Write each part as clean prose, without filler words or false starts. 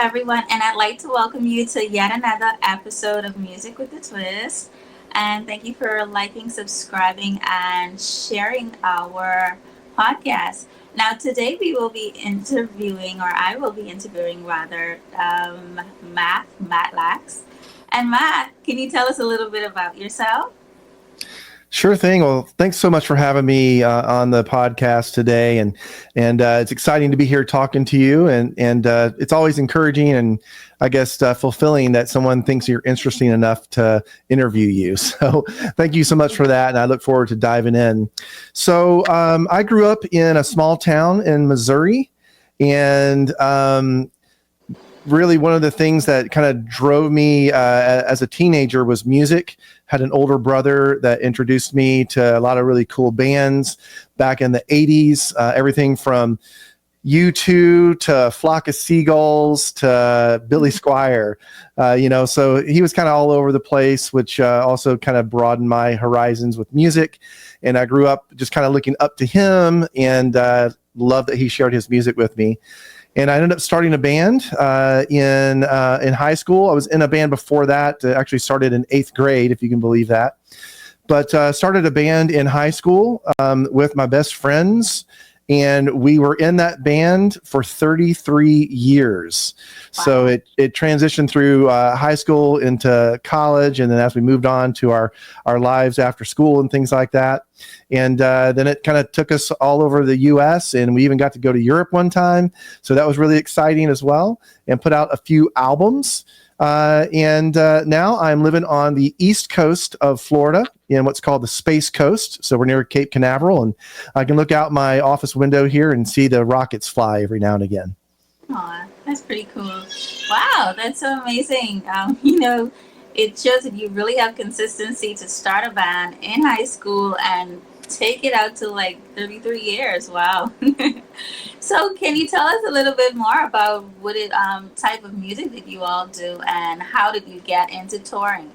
everyone, and I'd like to welcome you to yet another episode of Music with a Twist. And thank you for liking, subscribing, and sharing our podcast. Now, today we will be interviewing, or I will be interviewing rather, Matlack. And Matt, can you tell us a little bit about yourself? Sure thing. Well, thanks so much for having me on the podcast today, and it's exciting to be here talking to you, and it's always encouraging and I guess fulfilling that someone thinks you're interesting enough to interview you. So, thank you so much for that, and I look forward to diving in. So, I grew up in a small town in Missouri, and really one of the things that kind of drove me as a teenager was music. Had an older brother that introduced me to a lot of really cool bands back in the 80s, everything from U2 to Flock of Seagulls to Billy Squier, so he was kind of all over the place, which also kind of broadened my horizons with music. And I grew up just kind of looking up to him and loved that he shared his music with me. And I ended up starting a band in high school. I was in a band before that. Actually started in 8th grade, if you can believe that. But started a band in high school with my best friends. And we were in that band for 33 years. Wow. So it transitioned through high school into college. And then as we moved on to our lives after school and things like that. And then it kind of took us all over the U.S. and we even got to go to Europe one time. So that was really exciting as well, and put out a few albums. And now I'm living on the east coast of Florida in what's called the Space Coast. So we're near Cape Canaveral, and I can look out my office window here and see the rockets fly every now and again. Aw, that's pretty cool. Wow, that's so amazing. It shows that you really have consistency to start a band in high school and take it out to like 33 years. Wow. So can you tell us a little bit more about what type of music that you all do, and how did you get into touring?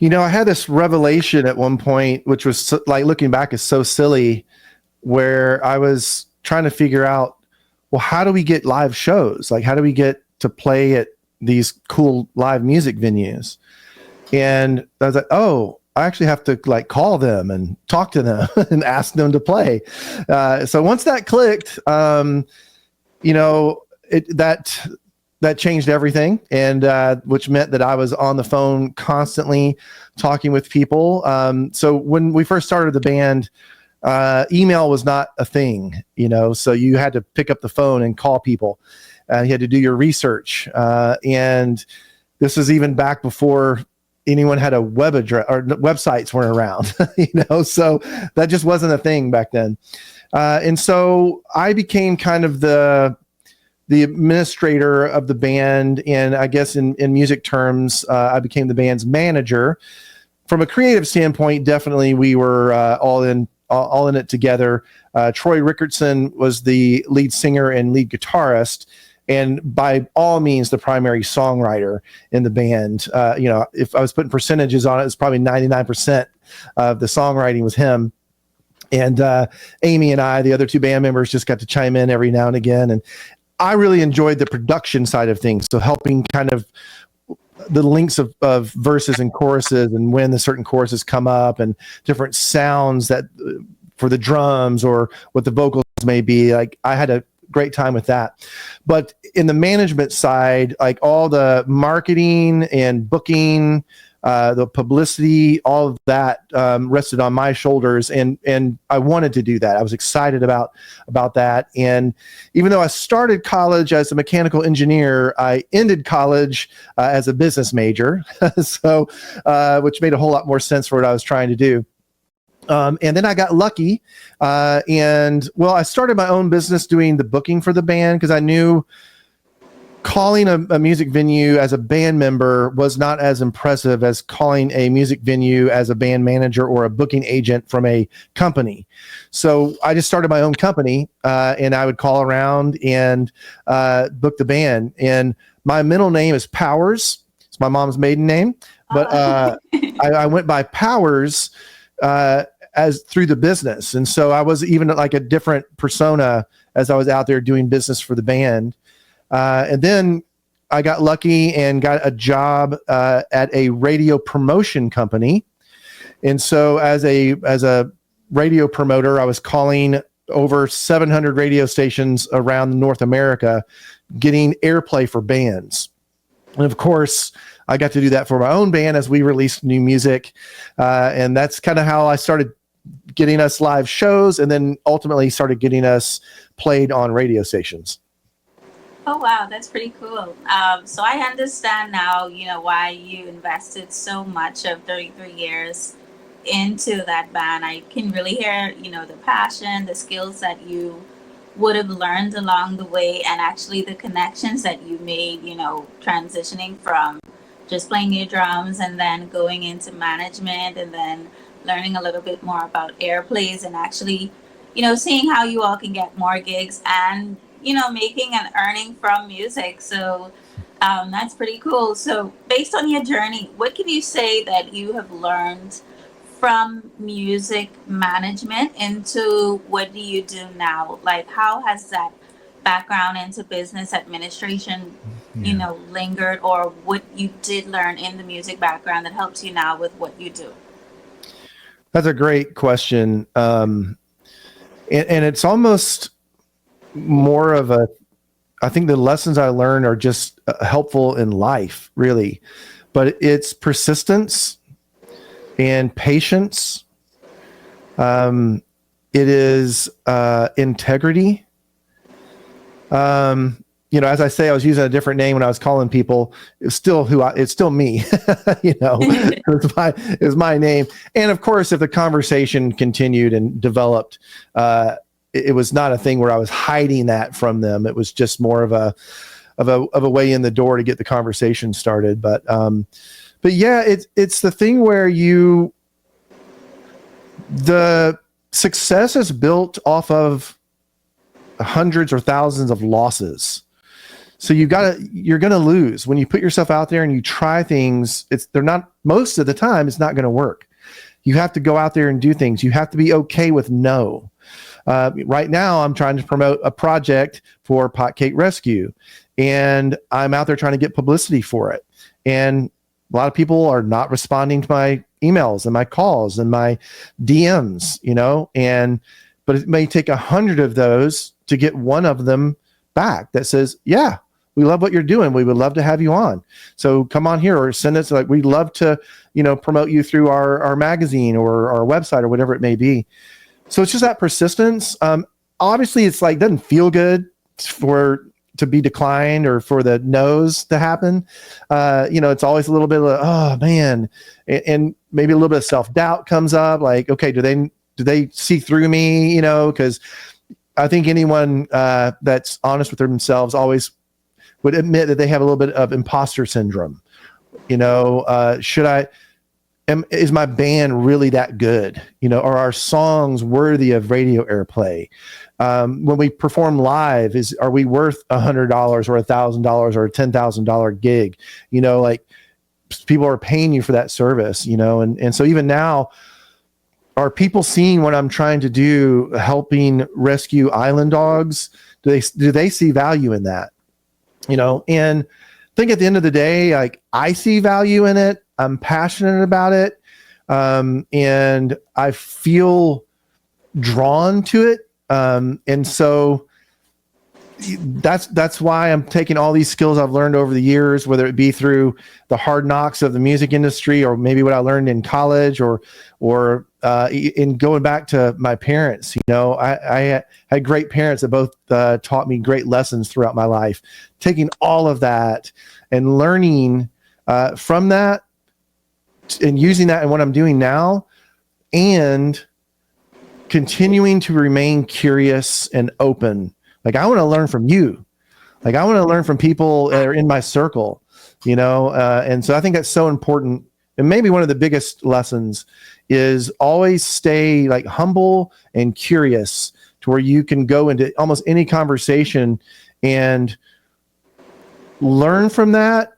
I had this revelation at one point, which was like, looking back is so silly, where I was trying to figure out, well, how do we get live shows? Like, how do we get to play at these cool live music venues? And I was like, oh, I actually have to like call them and talk to them and ask them to play. So once that clicked, that changed everything, and which meant that I was on the phone constantly talking with people. So when we first started the band, email was not a thing, so you had to pick up the phone and call people. You had to do your research. And this was even back before anyone had a web address, or websites weren't around, so that just wasn't a thing back then. And so I became kind of the administrator of the band. And I guess in music terms, I became the band's manager. From a creative standpoint, definitely we were all in it together. Troy Rickardson was the lead singer and lead guitarist, and by all means the primary songwriter in the band. If I was putting percentages on it, it's probably 99% of the songwriting was him. And Amy and I, the other two band members, just got to chime in every now and again. And I really enjoyed the production side of things, so helping kind of the links of verses and choruses, and when the certain choruses come up, and different sounds that for the drums or what the vocals may be. Like, I had a great time with that. But in the management side, like all the marketing and booking, the publicity, all of that rested on my shoulders, and I wanted to do that. I was excited about that. And even though I started college as a mechanical engineer, I ended college as a business major, so which made a whole lot more sense for what I was trying to do. And then I got lucky, and I started my own business doing the booking for the band, because I knew calling a music venue as a band member was not as impressive as calling a music venue as a band manager or a booking agent from a company. So I just started my own company, and I would call around and book the band. And my middle name is Powers. It's my mom's maiden name, but I went by Powers as through the business. And so I was even like a different persona as I was out there doing business for the band. And then I got lucky and got a job at a radio promotion company. And so as a radio promoter, I was calling over 700 radio stations around North America, getting airplay for bands. And of course, I got to do that for my own band as we released new music. And that's kind of how I started getting us live shows, and then ultimately started getting us played on radio stations. Oh wow, that's pretty cool. So I understand now, why you invested so much of 33 years into that band. I can really hear, the passion, the skills that you would have learned along the way, and actually the connections that you made, transitioning from just playing your drums and then going into management and then learning a little bit more about airplays and actually, seeing how you all can get more gigs and, making and earning from music. So that's pretty cool. So, based on your journey, what can you say that you have learned from music management into what do you do now? Like, how has that background into business administration, Yeah. lingered, or what you did learn in the music background that helps you now with what you do? That's a great question. And it's almost more of a, I think the lessons I learned are just helpful in life, really. But it's persistence and patience. It is integrity. As I say, I was using a different name when I was calling people. It's still it's still me. It's my name. And of course, if the conversation continued and developed, it was not a thing where I was hiding that from them. It was just more of a way in the door to get the conversation started. But yeah, it's the thing where the success is built off of hundreds or thousands of losses. So you're going to lose when you put yourself out there and you try things. Most of the time, it's not going to work. You have to go out there and do things. You have to be okay with no. Right now, I'm trying to promote a project for Pot Cake Rescue, and I'm out there trying to get publicity for it. And a lot of people are not responding to my emails and my calls and my DMs, but it may take 100 of those to get one of them back that says, yeah, we love what you're doing. We would love to have you on. So come on here, or send us, like, we'd love to, promote you through our magazine or our website or whatever it may be. So it's just that persistence. Obviously it's like, doesn't feel good to be declined or for the no's to happen. It's always a little bit of, oh man. And maybe a little bit of self-doubt comes up. Like, okay, do they see through me? Cause I think anyone that's honest with themselves always would admit that they have a little bit of imposter syndrome. Is my band really that good? Are our songs worthy of radio airplay? When we perform live, are we worth $100 or $1,000 or a $10,000 gig? Like, people are paying you for that service, and so even now, are people seeing what I'm trying to do, helping rescue island dogs? Do they see value in that? And I think at the end of the day, like, I see value in it. I'm passionate about it. And I feel drawn to it. And so that's why I'm taking all these skills I've learned over the years, whether it be through the hard knocks of the music industry, or maybe what I learned in college, or in going back to my parents. I had great parents that both taught me great lessons throughout my life. Taking all of that and learning from that and using that in what I'm doing now, and continuing to remain curious and open. Like, I want to learn from you. Like, I want to learn from people that are in my circle, and so I think that's so important. And maybe one of the biggest lessons is always stay like humble and curious, to where you can go into almost any conversation and learn from that,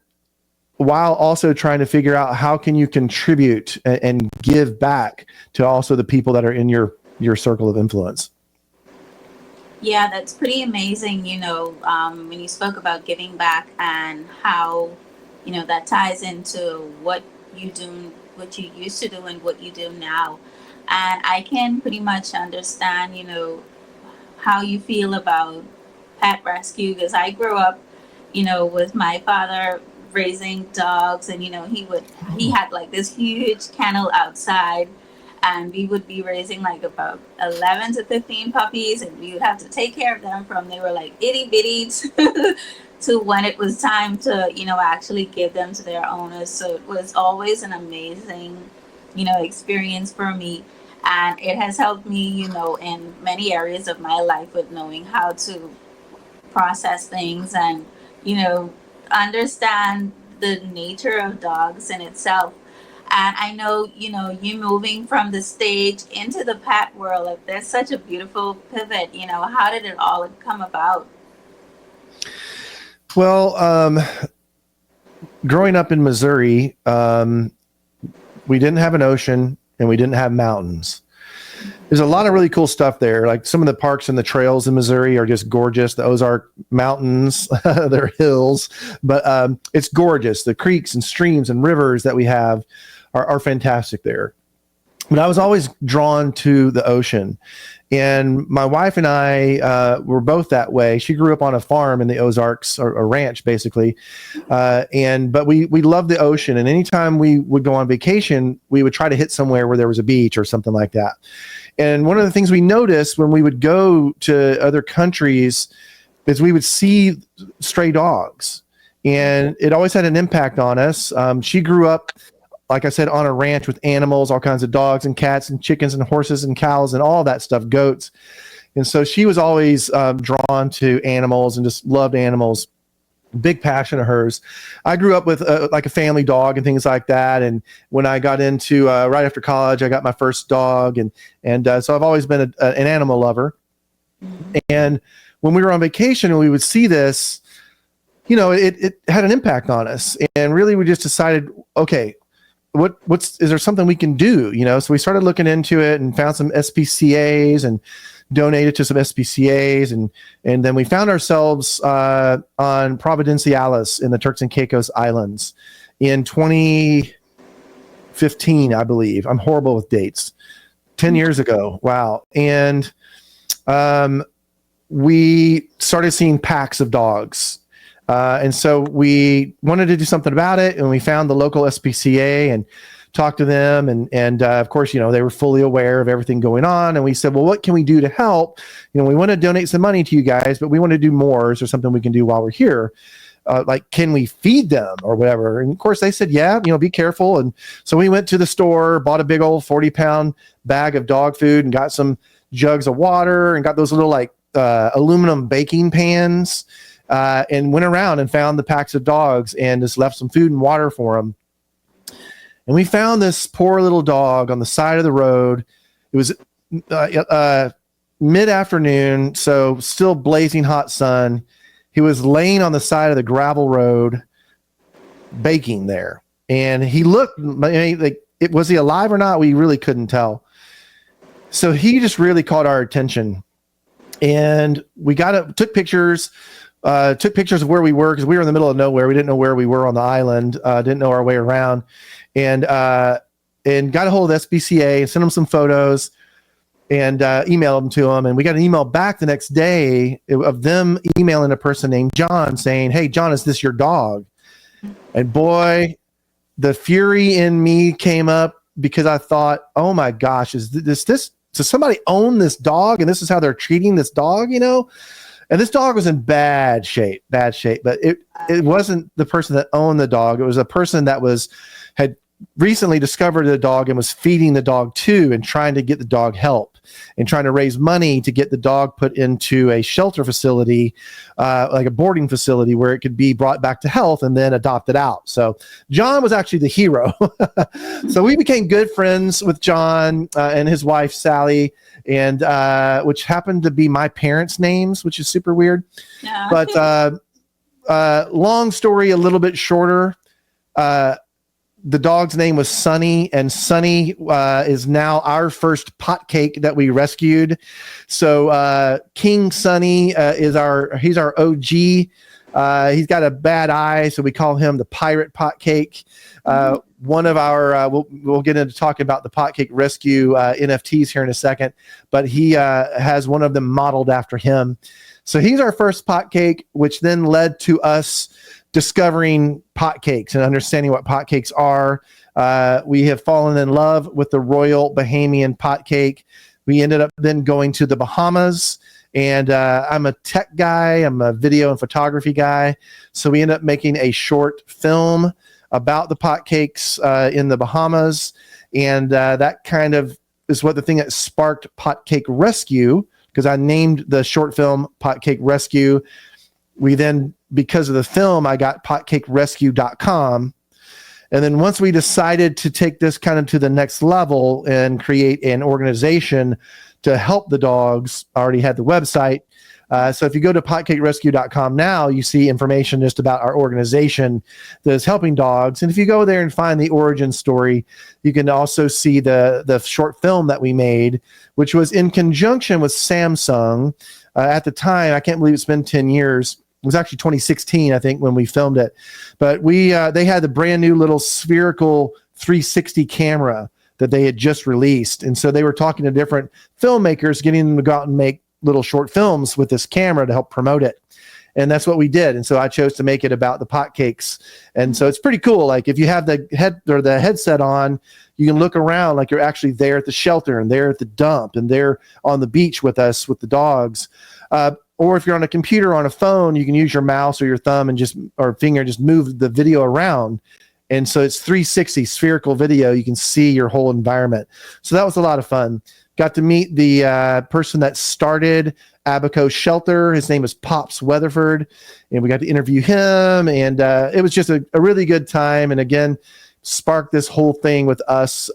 while also trying to figure out how can you contribute and give back to also the people that are in your circle of influence. Yeah, that's pretty amazing. When you spoke about giving back and how, that ties into you do, what you used to do and what you do now. And I can pretty much understand, how you feel about pet rescue because I grew up, with my father raising dogs, and he had like this huge kennel outside, and we would be raising like about 11 to 15 puppies, and we would have to take care of them from they were like itty bitty to when it was time to actually give them to their owners. So it was always an amazing experience for me, and it has helped me in many areas of my life with knowing how to process things and you know understand the nature of dogs in itself. And I know you moving from the stage into the pet world, like, there's such a beautiful pivot. How did it all come about? Well, growing up in Missouri, we didn't have an ocean and we didn't have mountains. There's a lot of really cool stuff there. Like some of the parks and the trails in Missouri are just gorgeous. The Ozark Mountains, they're hills, but it's gorgeous. The creeks and streams and rivers that we have are fantastic there. But I was always drawn to the ocean. And my wife and I were both that way. She grew up on a farm in the Ozarks, or a ranch, basically. But we loved the ocean. And anytime we would go on vacation, we would try to hit somewhere where there was a beach or something like that. And one of the things we noticed when we would go to other countries is we would see stray dogs. And it always had an impact on us. She grew up, like I said, on a ranch with animals, all kinds of dogs and cats and chickens and horses and cows and all that stuff, goats. And so she was always drawn to animals and just loved animals. Big passion of hers. I grew up with like a family dog and things like that. And when I got into right after college, I got my first dog, and so I've always been an animal lover. And when we were on vacation and we would see this, it had an impact on us. And really, we just decided, okay, is there something we can do? So we started looking into it and found some SPCAs and donated to some SPCAs, and then we found ourselves on Providenciales in the Turks and Caicos Islands in 2015, I believe. I'm horrible with dates. 10 years ago. Wow. And we started seeing packs of dogs. And so we wanted to do something about it, and we found the local SPCA and talked to them. And of course, they were fully aware of everything going on. And we said, well, what can we do to help? We want to donate some money to you guys, but we want to do more. Is there something we can do while we're here? Like, can we feed them or whatever? And of course they said, yeah, be careful. And so we went to the store, bought a big old 40-pound bag of dog food and got some jugs of water and got those little aluminum baking pans, and went around and found the packs of dogs and just left some food and water for them. And we found this poor little dog on the side of the road. It was mid-afternoon, so still blazing hot sun. He was laying on the side of the gravel road, baking there. And he looked, was he alive or not? We really couldn't tell. So he just really caught our attention. And we took pictures of where we were, because we were in the middle of nowhere. We didn't know where we were on the island, didn't know our way around. And got a hold of SPCA and sent them some photos and emailed them to them. And we got an email back the next day of them emailing a person named John saying, hey, John, is this your dog? And boy, the fury in me came up, because I thought, oh my gosh, is this does somebody own this dog? And this is how they're treating this dog, And this dog was in bad shape, but it wasn't the person that owned the dog. It was a person that had recently discovered the dog and was feeding the dog too, and trying to get the dog help and trying to raise money to get the dog put into a shelter facility, like a boarding facility, where it could be brought back to health and then adopted out. So John was actually the hero. So we became good friends with John and his wife, Sally, and which happened to be my parents' names, which is super weird. Yeah. But long story, a little bit shorter. the dog's name was Sunny, and Sunny is now our first pot cake that we rescued. So King Sunny he's our OG. He's got a bad eye, so we call him the pirate pot cake. One of our we'll get into talking about the pot cake rescue NFTs here in a second, but he has one of them modeled after him. So he's our first pot cake, which then led to us discovering pot cakes and understanding what pot cakes are. We have fallen in love with the Royal Bahamian pot cake. We ended up then going to the Bahamas, and I'm a tech guy. I'm a video and photography guy. So we ended up making a short film about the pot cakes in the Bahamas. And that kind of is what the thing that sparked Pot Cake Rescue, because I named the short film Pot Cake Rescue. We then, because of the film, I got potcakerescue.com. And then once we decided to take this kind of to the next level and create an organization to help the dogs, I already had the website. So if you go to potcakerescue.com now, you see information just about our organization that is helping dogs. And if you go there and find the origin story, you can also see the short film that we made, which was in conjunction with Samsung. At the time, I can't believe it's been 10 years. It was actually 2016, I think, when we filmed it. But they had the brand new little spherical 360 camera that they had just released. And so they were talking to different filmmakers, getting them to go out and make little short films with this camera to help promote it. And that's what we did. And so I chose to make it about the pot cakes. And so it's pretty cool. Like if you have the headset on, you can look around like you're actually there at the shelter and there at the dump and there on the beach with us, with the dogs. Or if you're on a computer or on a phone, you can use your mouse or your thumb and or finger, just move the video around. And so it's 360 spherical video. You can see your whole environment. So that was a lot of fun. Got to meet the person that started Abaco Shelter. His name is Pops Weatherford. And we got to interview him. And it was just a really good time. And again, sparked this whole thing with us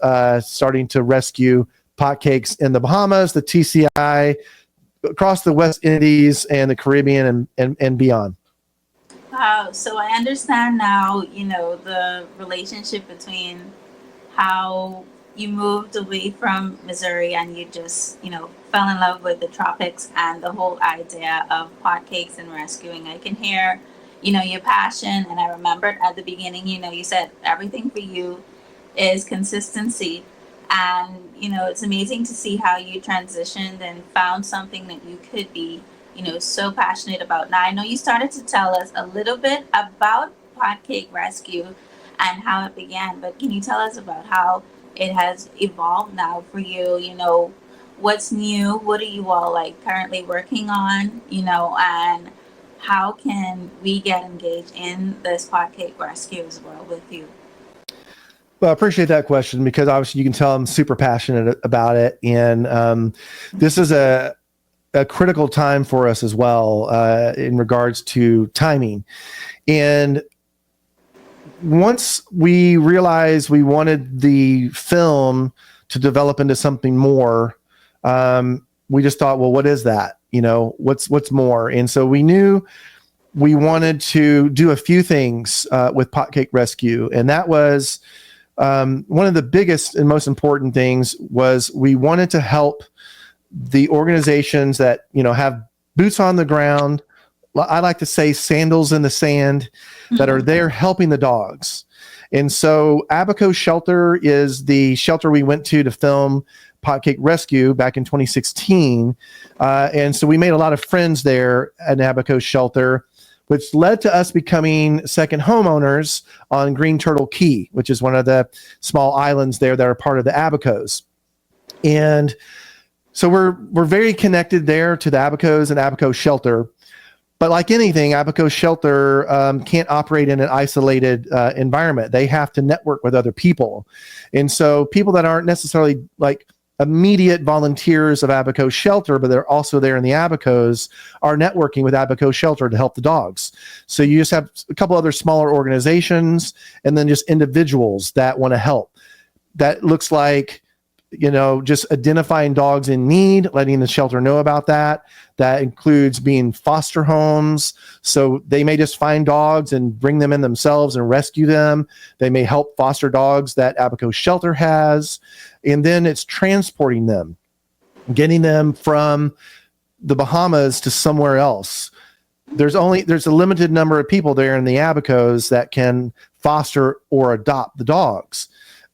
starting to rescue pot cakes in the Bahamas, the TCI, across the West Indies and the Caribbean and beyond. Wow. So I understand now, the relationship between how you moved away from Missouri and you just, fell in love with the tropics and the whole idea of pot cakes and rescuing. I can hear, your passion. And I remembered at the beginning, you said everything for you is consistency. And, it's amazing to see how you transitioned and found something that you could be, so passionate about. Now, I know you started to tell us a little bit about Pot Cake Rescue and how it began, but can you tell us about how it has evolved now for you? What's new? What are you all currently working on? And how can we get engaged in this Pot Cake Rescue as well with you? Well, I appreciate that question because obviously you can tell I'm super passionate about it. And this is a critical time for us as well in regards to timing. And once we realized we wanted the film to develop into something more, we just thought, well, what is that? What's more? And so we knew we wanted to do a few things with Pot Cake Rescue. And that was one of the biggest and most important things was we wanted to help the organizations that, have boots on the ground. I like to say sandals in the sand that are there helping the dogs. And so Abaco Shelter is the shelter we went to film Pot Cake Rescue back in 2016. And so we made a lot of friends there at Abaco Shelter, which led to us becoming second homeowners on Green Turtle Key, which is one of the small islands there that are part of the Abacos. And so we're very connected there to the Abacos and Abaco Shelter. But like anything, Abaco Shelter can't operate in an isolated environment. They have to network with other people. And so people that aren't necessarily like immediate volunteers of Abaco Shelter, but they're also there in the Abacos, are networking with Abaco Shelter to help the dogs. So you just have a couple other smaller organizations and then just individuals that want to help. That looks like just identifying dogs in need, letting the shelter know about that. That includes being foster homes. So they may just find dogs and bring them in themselves and rescue them. They may help foster dogs that Abaco shelter has. And then it's transporting them, getting them from the Bahamas to somewhere else. There's a limited number of people there in the Abacos that can foster or adopt the dogs.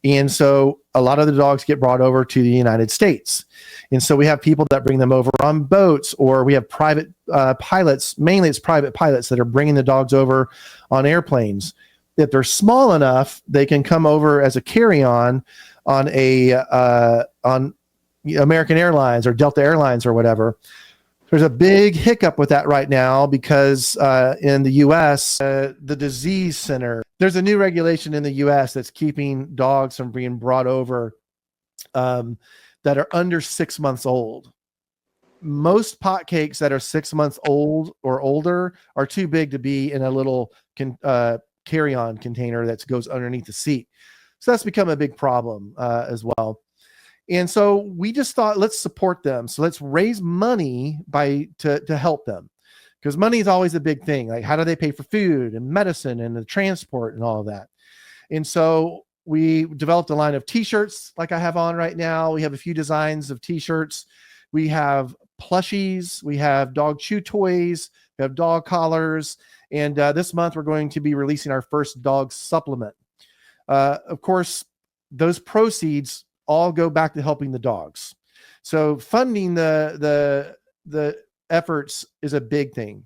And so a lot of the dogs get brought over to the United States. And so we have people that bring them over on boats, or we have private pilots. Mainly it's private pilots that are bringing the dogs over on airplanes. If they're small enough, they can come over as a carry-on on American Airlines or Delta Airlines or whatever. There's a big hiccup with that right now because in the U.S., the disease center, there's a new regulation in the U.S. that's keeping dogs from being brought over that are under 6 months old. Most pot cakes that are 6 months old or older are too big to be in a little carry-on container that goes underneath the seat. So that's become a big problem as well. And so we just thought, let's support them. So let's raise money to help them, because money is always a big thing. Like, how do they pay for food and medicine and the transport and all of that? And so we developed a line of t-shirts like I have on right now. We have a few designs of t-shirts. We have plushies. We have dog chew toys. We have dog collars. And this month we're going to be releasing our first dog supplement. Of course, those proceeds all go back to helping the dogs. So funding the efforts is a big thing.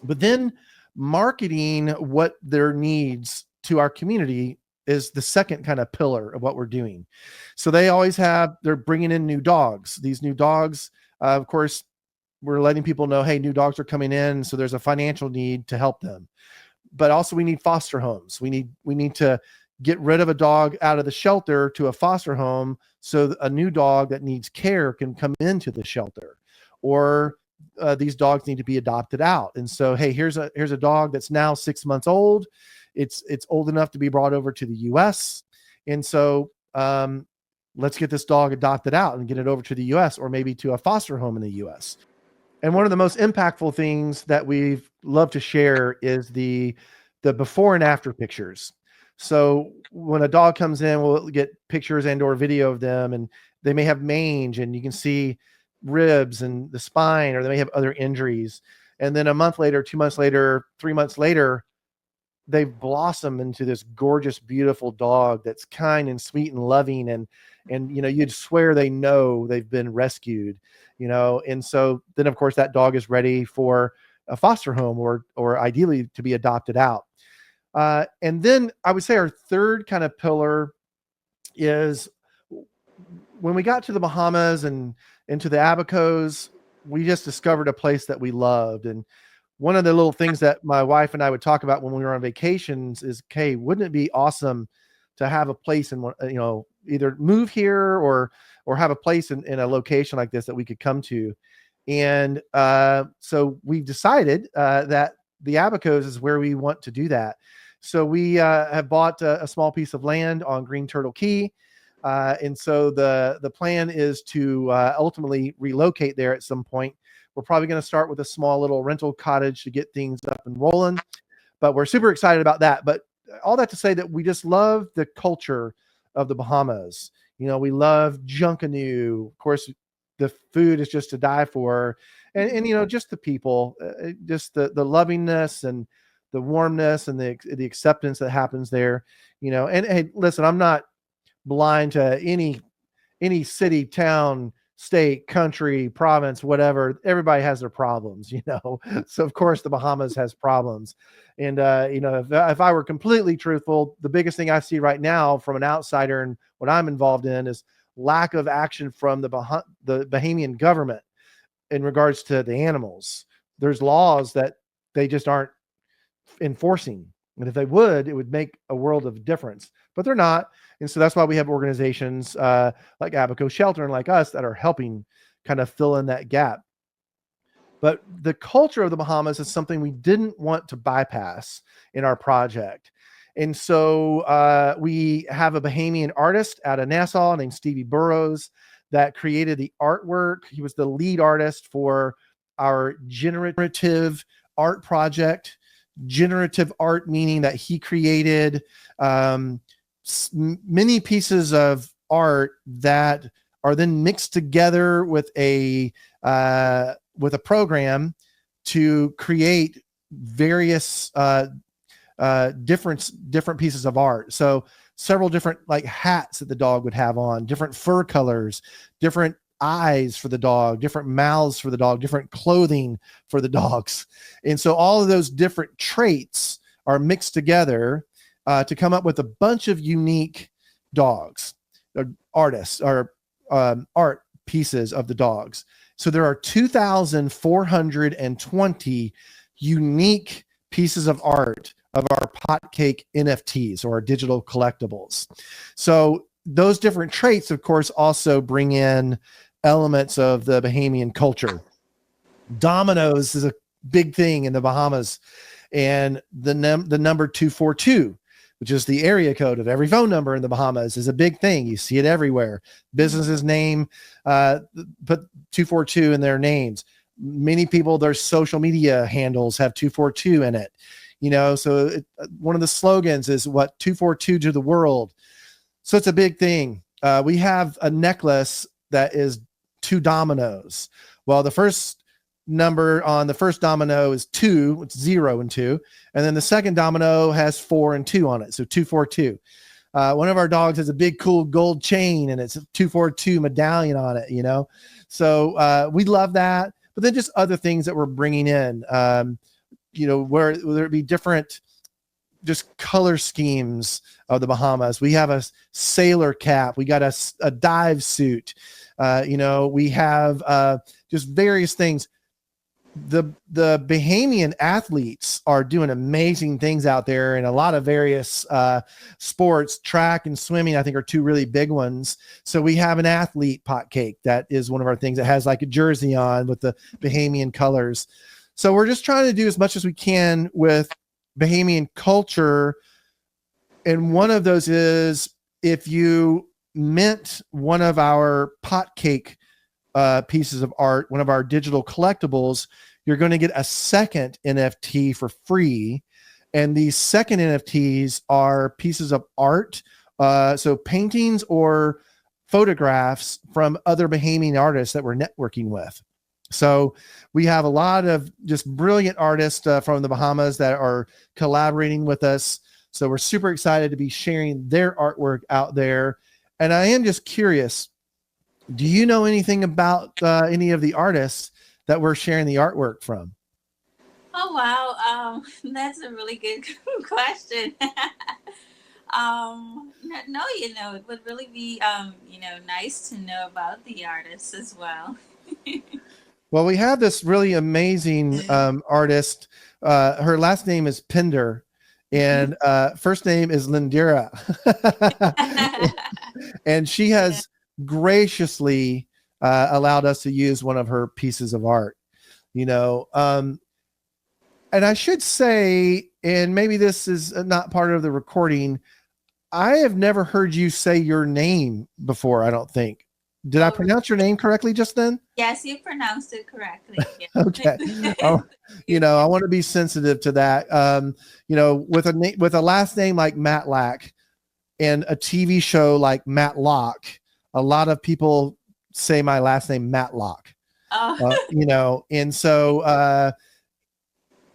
But then marketing what their needs to our community is the second kind of pillar of what we're doing. So they're bringing in new dogs. These new dogs, of course, we're letting people know, hey, new dogs are coming in. So there's a financial need to help them. But also we need foster homes. We need to get rid of a dog out of the shelter to a foster home so a new dog that needs care can come into the shelter. Or these dogs need to be adopted out. And so, hey, here's a dog that's now 6 months old. It's old enough to be brought over to the U.S. And so let's get this dog adopted out and get it over to the U.S. or maybe to a foster home in the U.S. And one of the most impactful things that we've loved to share is the before and after pictures. So when a dog comes in, we'll get pictures and or video of them, and they may have mange, and you can see ribs and the spine, or they may have other injuries. And then a month later, 2 months later, 3 months later, they've blossomed into this gorgeous, beautiful dog that's kind and sweet and loving. And you'd swear they know they've been rescued, And so then, of course, that dog is ready for a foster home or ideally to be adopted out. And then I would say our third kind of pillar is when we got to the Bahamas and into the Abacos, we just discovered a place that we loved. And one of the little things that my wife and I would talk about when we were on vacations is, okay, wouldn't it be awesome to have a place in, either move here or have a place in a location like this that we could come to. And so we've decided that the Abacos is where we want to do that. So we have bought a small piece of land on Green Turtle Key. And so the plan is to ultimately relocate there at some point. We're probably going to start with a small little rental cottage to get things up and rolling, but we're super excited about that. But all that to say that we just love the culture of the Bahamas. We love Junkanoo. Of course, the food is just to die for. And just the people, just the lovingness and the warmness and the acceptance that happens there, and hey, listen, I'm not blind to any city, town, state, country, province, whatever. Everybody has their problems, So of course the Bahamas has problems. And if I were completely truthful, the biggest thing I see right now from an outsider and what I'm involved in is lack of action from the Bahamian government in regards to the animals. There's laws that they just aren't enforcing. And if they would, it would make a world of difference, but they're not. And so that's why we have organizations like Abaco Shelter and like us that are helping kind of fill in that gap. But the culture of the Bahamas is something we didn't want to bypass in our project. And so we have a Bahamian artist out of Nassau named Stevie Burrows that created the artwork. He was the lead artist for our generative art project. Generative art meaning that he created many pieces of art that are then mixed together with a program to create various different pieces of art. So several different like hats that the dog would have on, different fur colors, different eyes for the dog, different mouths for the dog, different clothing for the dogs. And so all of those different traits are mixed together to come up with a bunch of unique dogs, or artists, or art pieces of the dogs. So there are 2,420 unique pieces of art of our pot cake NFTs, or our digital collectibles. So those different traits, of course, also bring in elements of the Bahamian culture. Dominoes is a big thing in the Bahamas, and the number 242, which is the area code of every phone number in the Bahamas, is a big thing. You see it everywhere. Businesses name put 242 in their names. Many people, their social media handles have 242 in it. So one of the slogans is what 242 to the world. So it's a big thing. We have a necklace that is 2 dominoes. Well, the first number on the first domino is 2, it's 0 and 2. And then the second domino has 4 and 2 on it. So 242. One of our dogs has a big, cool gold chain, and it's a 242 medallion on it, So we love that. But then just other things that we're bringing in, whether it be different just color schemes of the Bahamas. We have a sailor cap. We got a dive suit. We have just various things. The Bahamian athletes are doing amazing things out there in a lot of various sports. Track and swimming, I think, are 2 really big ones. So we have an athlete pot cake that is one of our things that has like a jersey on with the Bahamian colors. So we're just trying to do as much as we can with Bahamian culture. And one of those is, if you mint one of our pot cake pieces of art, one of our digital collectibles, you're going to get a second NFT for free. And these second NFTs are pieces of art, so paintings or photographs from other Bahamian artists that we're networking with. So we have a lot of just brilliant artists from the Bahamas that are collaborating with us. So we're super excited to be sharing their artwork out there. And I am just curious, do you know anything about any of the artists that we're sharing the artwork from? Oh wow, that's a really good question. No, it would really be nice to know about the artists as well. Well, we have this really amazing artist. Her last name is Pinder, and first name is Lindira. And she has graciously allowed us to use one of her pieces of art. And I should say, and maybe this is not part of the recording, I have never heard you say your name before, I don't think. Did I pronounce your name correctly just then? Yes, you pronounced it correctly. Yeah. Okay. I want to be sensitive to that. With a last name like Matlack and a TV show like Matlock, a lot of people say my last name Matlock. Oh. And so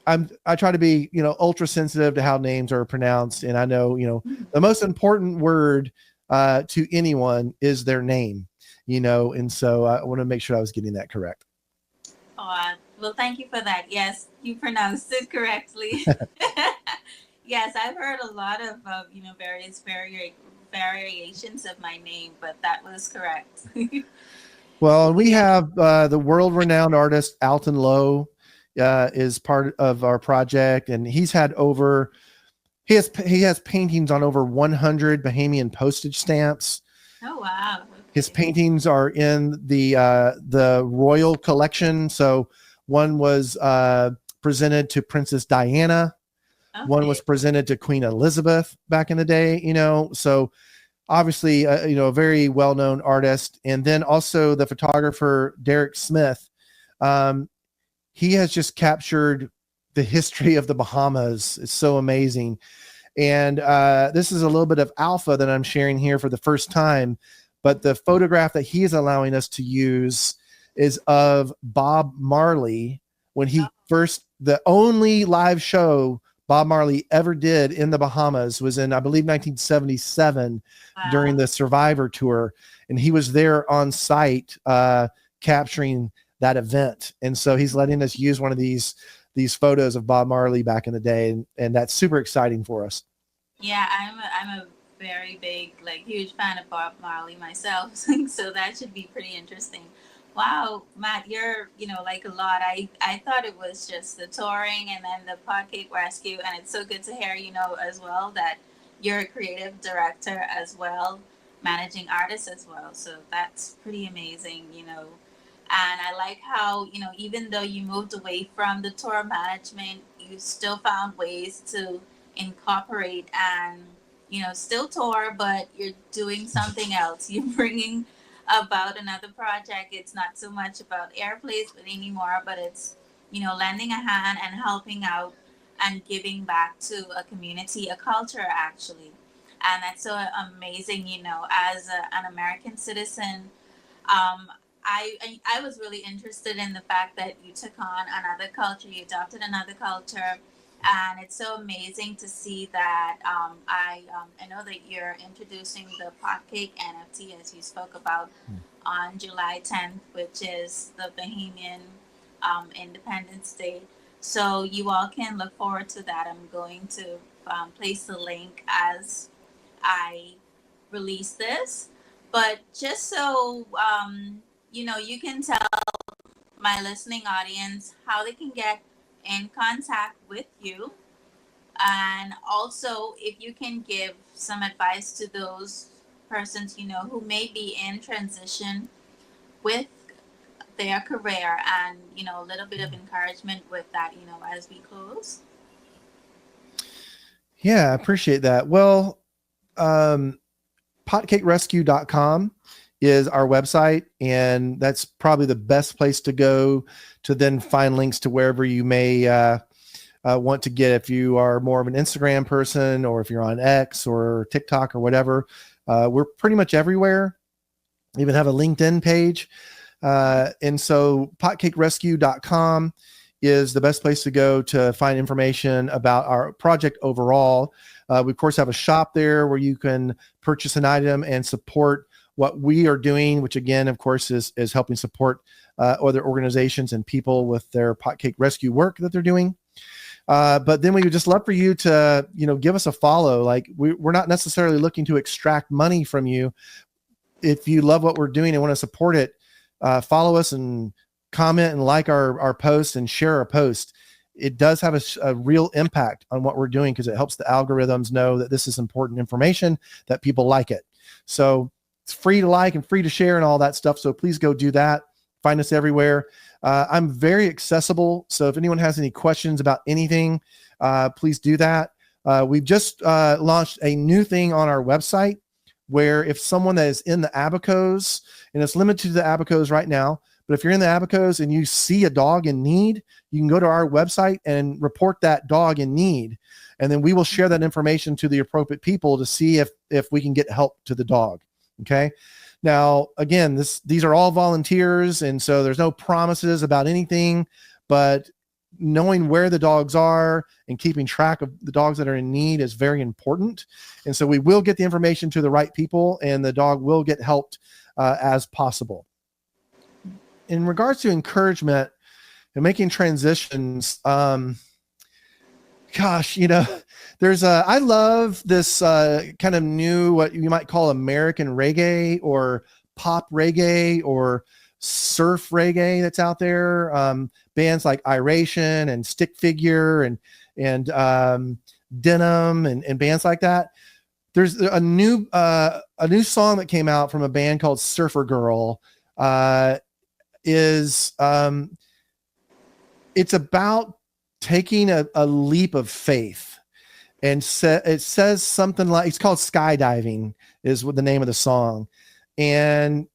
I try to be, ultra sensitive to how names are pronounced. And I know, the most important word to anyone is their name, and so I want to make sure I was getting that correct. Oh, well, thank you for that. Yes, you pronounced it correctly. Yes, I've heard a lot of, various variations of my name, but that was correct. Well, we have the world-renowned artist Alton Lowe is part of our project, and he has paintings on over 100 Bahamian postage stamps. Oh wow! Okay. His paintings are in the royal collection. So one was presented to Princess Diana. One Okay. was presented to Queen Elizabeth back in the day, so obviously, a very well-known artist. And then also the photographer, Derek Smith. Um, he has just captured the history of the Bahamas. It's so amazing. And this is a little bit of alpha that I'm sharing here for the first time. But the photograph that he is allowing us to use is of Bob Marley when he first, the only live show Bob Marley ever did in the Bahamas was in, I believe, 1977 during Wow. the Survivor tour. And he was there on site capturing that event. And so he's letting us use one of these photos of Bob Marley back in the day, and that's super exciting for us. Yeah, I'm a very big, like, huge fan of Bob Marley myself, so that should be pretty interesting. Wow, Matt, you're, like, a lot. I thought it was just the touring and then the pod cake rescue, and it's so good to hear, as well, that you're a creative director as well, managing artist as well. So that's pretty amazing. And I like how, even though you moved away from the tour management, you still found ways to incorporate and, still tour, but you're doing something else. You're bringing about another project. It's not so much about airplays but anymore, but it's, lending a hand and helping out and giving back to a community, a culture, actually. And that's so amazing, as an American citizen. um, I was really interested in the fact that you took on another culture, you adopted another culture, and it's so amazing to see that. I know that you're introducing the Potcake NFT, as you spoke about, on July 10th, which is the Bahamian Independence Day. So you all can look forward to that. I'm going to place the link as I release this. But just so you can tell my listening audience how they can get in contact with you, and also if you can give some advice to those persons who may be in transition with their career, and a little bit of encouragement with that, as we close. Yeah, I appreciate that. Well, um, potcakerescue.com is our website, and that's probably the best place to go to then find links to wherever you may want to get. If you are more of an Instagram person, or if you're on X or TikTok or whatever, we're pretty much everywhere. Even have a LinkedIn page. And so potcakerescue.com is the best place to go to find information about our project overall. We, of course, have a shop there where you can purchase an item and support what we are doing, which, again, of course, is helping support other organizations and people with their potcake rescue work that they're doing. But then we would just love for you to, give us a follow. Like, we're not necessarily looking to extract money from you. If you love what we're doing and want to support it, follow us and comment and like our posts and share our post. It does have a real impact on what we're doing, because it helps the algorithms know that this is important information, that people like it. So it's free to like and free to share and all that stuff. So please go do that. Find us everywhere. I'm very accessible. So if anyone has any questions about anything, please do that. We've just launched a new thing on our website, where if someone that is in the Abacos, and it's limited to the Abacos right now, but if you're in the Abacos and you see a dog in need, you can go to our website and report that dog in need. And then we will share that information to the appropriate people to see if we can get help to the dog. Okay. Now, again, these are all volunteers, and so there's no promises about anything, but knowing where the dogs are and keeping track of the dogs that are in need is very important. And so we will get the information to the right people, and the dog will get helped as possible. In regards to encouragement and making transitions, gosh, I love this kind of new, what you might call American reggae or pop reggae or surf reggae that's out there. Bands like Iration and Stick Figure and Denim and bands like that. There's a new song that came out from a band called Surfer Girl. Is It's about taking a leap of faith. and it says something like, it's called Skydiving is what the name of the song. And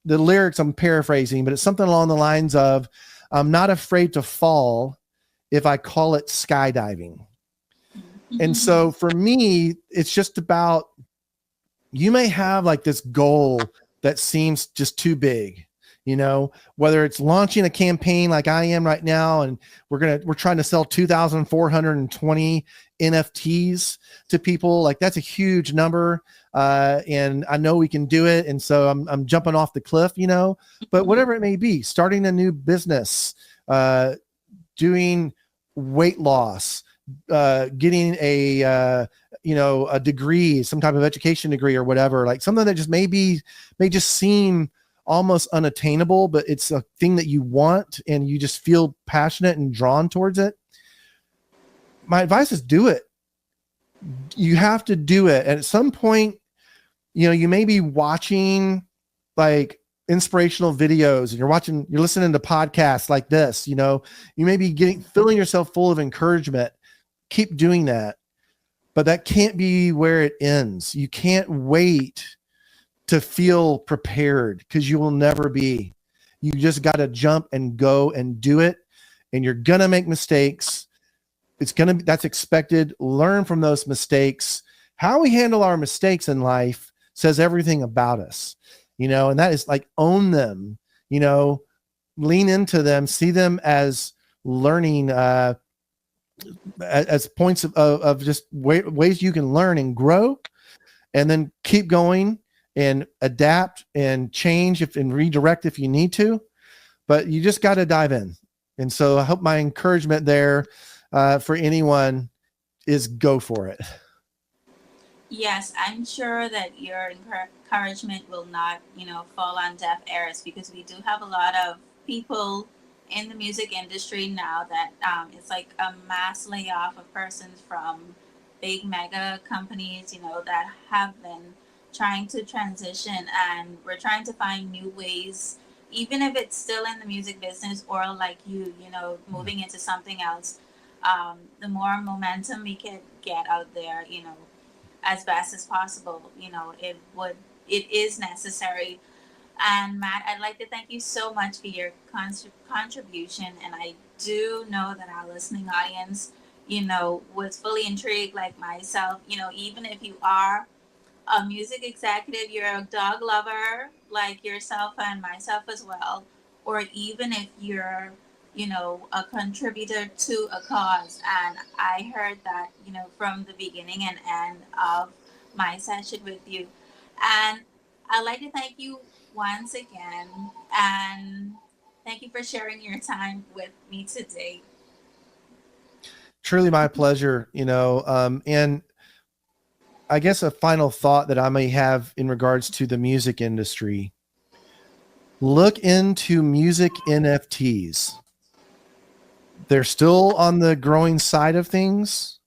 the lyrics, I'm paraphrasing, but it's something along the lines of, I'm not afraid to fall if I call it skydiving. And so for me, it's just about, you may have like this goal that seems just too big, whether it's launching a campaign like I am right now, and we're trying to sell 2,420 NFTs to people. Like, that's a huge number. And I know we can do it. And so I'm jumping off the cliff, but whatever it may be, starting a new business, doing weight loss, getting a degree, some type of education degree or whatever, like something that just may just seem almost unattainable, but it's a thing that you want and you just feel passionate and drawn towards it. My advice is do it. You have to do it. And at some point, you may be watching like inspirational videos, and you're listening to podcasts like this, you may be filling yourself full of encouragement. Keep doing that. But that can't be where it ends. You can't wait to feel prepared, because you will never be. You just got to jump and go and do it. And you're going to make mistakes. That's expected. Learn from those mistakes. How we handle our mistakes in life says everything about us, and that is like, own them, lean into them, see them as learning, as points of just ways you can learn and grow, and then keep going and adapt and change and redirect if you need to, but you just got to dive in. And so I hope my encouragement there for anyone is go for it. Yes, I'm sure that your encouragement will not, fall on deaf ears, because we do have a lot of people in the music industry now that it's like a mass layoff of persons from big mega companies, that have been trying to transition, and we're trying to find new ways, even if it's still in the music business, or like moving into something else. The more momentum we can get out there, as best as possible. It is necessary. And Matt, I'd like to thank you so much for your contribution. And I do know that our listening audience, was fully intrigued like myself. Even if you are a music executive, you're a dog lover like yourself and myself as well, or even if you're, a contributor to a cause. And I heard that, from the beginning and end of my session with you. And I'd like to thank you once again. And thank you for sharing your time with me today. Truly my pleasure, and I guess a final thought that I may have in regards to the music industry: look into music NFTs. They're still on the growing side of things,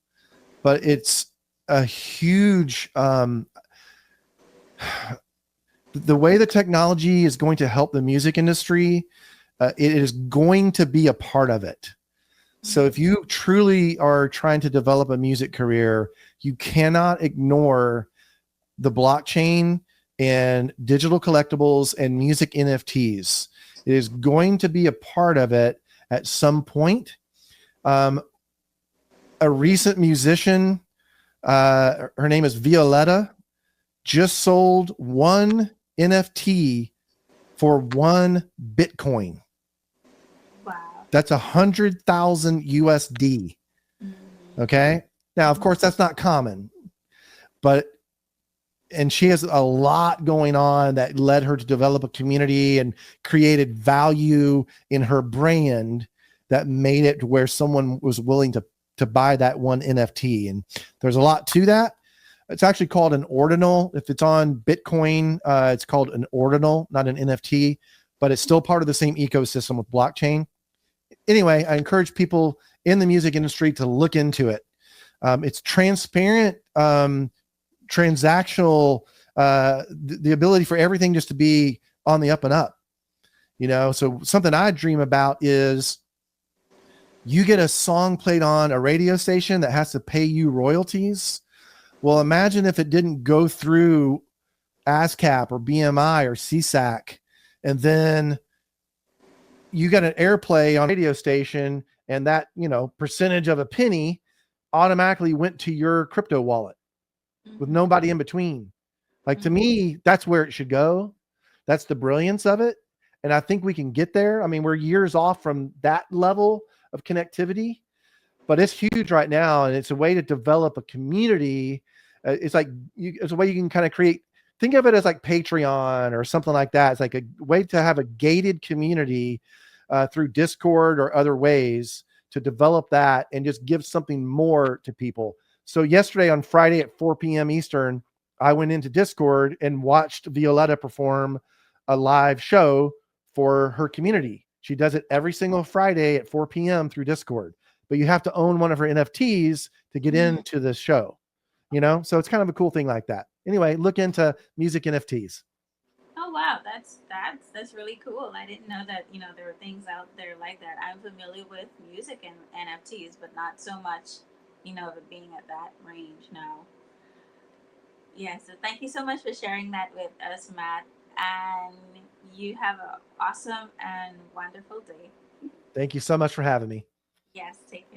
but it's a huge, the way the technology is going to help the music industry, it is going to be a part of it. So if you truly are trying to develop a music career, you cannot ignore the blockchain and digital collectibles and music NFTs. It is going to be a part of it at some point. A recent musician, her name is Violetta, just sold one NFT for 1 Bitcoin. Wow. That's 100,000 USD. Okay. Now, of course, that's not common, and she has a lot going on that led her to develop a community and created value in her brand that made it to where someone was willing to buy that one NFT. And there's a lot to that. It's actually called an ordinal. If it's on Bitcoin, it's called an ordinal, not an NFT, but it's still part of the same ecosystem with blockchain. Anyway, I encourage people in the music industry to look into it. It's transparent, transactional, the ability for everything just to be on the up and up. So something I dream about is You get a song played on a radio station that has to pay you royalties. Well, imagine if it didn't go through ASCAP or BMI or CSAC, and then you got an airplay on a radio station, and that, percentage of a penny automatically went to your crypto wallet with Mm-hmm. nobody in between. Like, to Mm-hmm. me, that's where it should go. That's the brilliance of it. And I think we can get there. I mean, we're years off from that level of connectivity, but it's huge right now. And it's a way to develop a community. It's like, it's a way you can kind of create, think of it as like Patreon or something like that. It's like a way to have a gated community through Discord or other ways to develop that and just give something more to people. So yesterday on Friday at 4 p.m. Eastern, I went into Discord and watched Violetta perform a live show for her community. She does it every single Friday at 4 p.m. through Discord, but you have to own one of her NFTs to get Mm-hmm. into the show, So it's kind of a cool thing like that. Anyway, look into music NFTs. Oh wow, that's really cool. I didn't know that there were things out there like that. I'm familiar with music and NFTs, but not so much of it being at that range now. Yeah, so thank you so much for sharing that with us, Matt. And you have an awesome and wonderful day. Thank you so much for having me. Yes, take care.